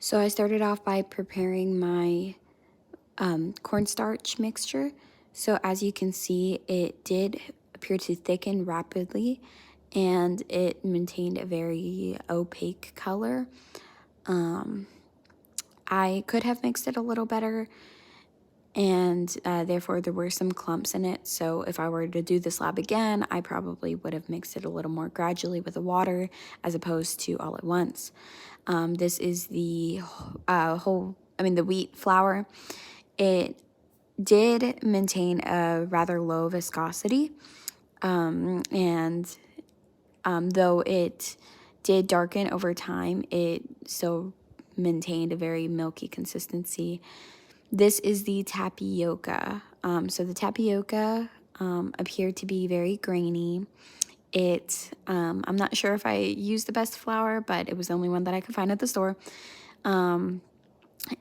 So I started off by preparing my cornstarch mixture. So as you can see, it did appear to thicken rapidly and it maintained a very opaque color. I could have mixed it a little better, and therefore there were some clumps in it. So if I were to do this lab again, I probably would have mixed it a little more gradually with the water as opposed to all at once. This is the the wheat flour. It did maintain a rather low viscosity, and though it did darken over time, it still maintained a very milky consistency. This is the tapioca. So the tapioca appeared to be very grainy. I'm not sure if I used the best flour, but it was the only one that I could find at the store.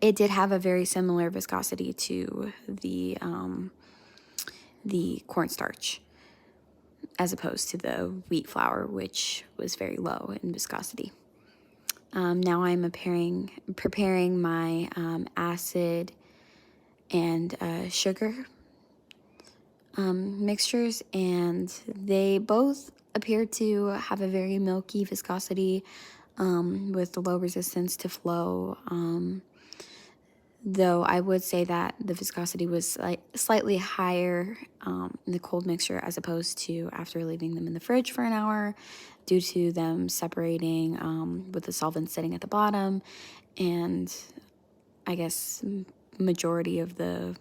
It did have a very similar viscosity to the cornstarch, as opposed to the wheat flour, which was very low in viscosity. Now I'm preparing my acid and sugar mixtures, and they both appear to have a very milky viscosity with low resistance to flow. Though I would say that the viscosity was slightly higher in the cold mixture as opposed to after leaving them in the fridge for an hour, due to them separating with the solvent sitting at the bottom, and I guess majority of the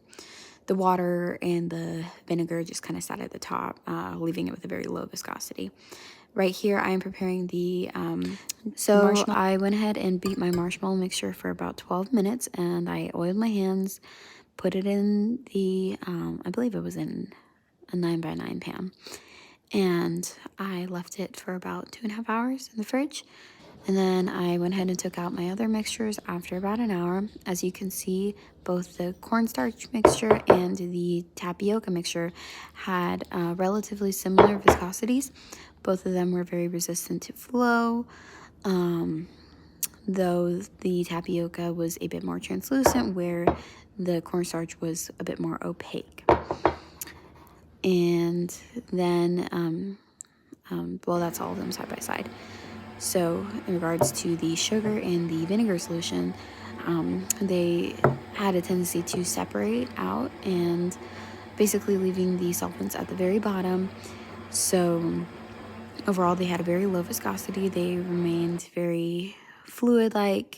water and the vinegar just kind of sat at the top, leaving it with a very low viscosity. Right here, I am preparing the marshmallow. I went ahead and beat my marshmallow mixture for about 12 minutes, and I oiled my hands, put it in the, I believe it was in a 9x9 pan, and I left it for about 2.5 hours in the fridge. And then I went ahead and took out my other mixtures after about an hour. As you can see, both the cornstarch mixture and the tapioca mixture had relatively similar viscosities. Both of them were very resistant to flow, though the tapioca was a bit more translucent, where the cornstarch was a bit more opaque. And then, well, that's all of them side by side. So in regards to the sugar and the vinegar solution, they had a tendency to separate out, and basically leaving the solvents at the very bottom. So overall, they had a very low viscosity. They remained very fluid-like,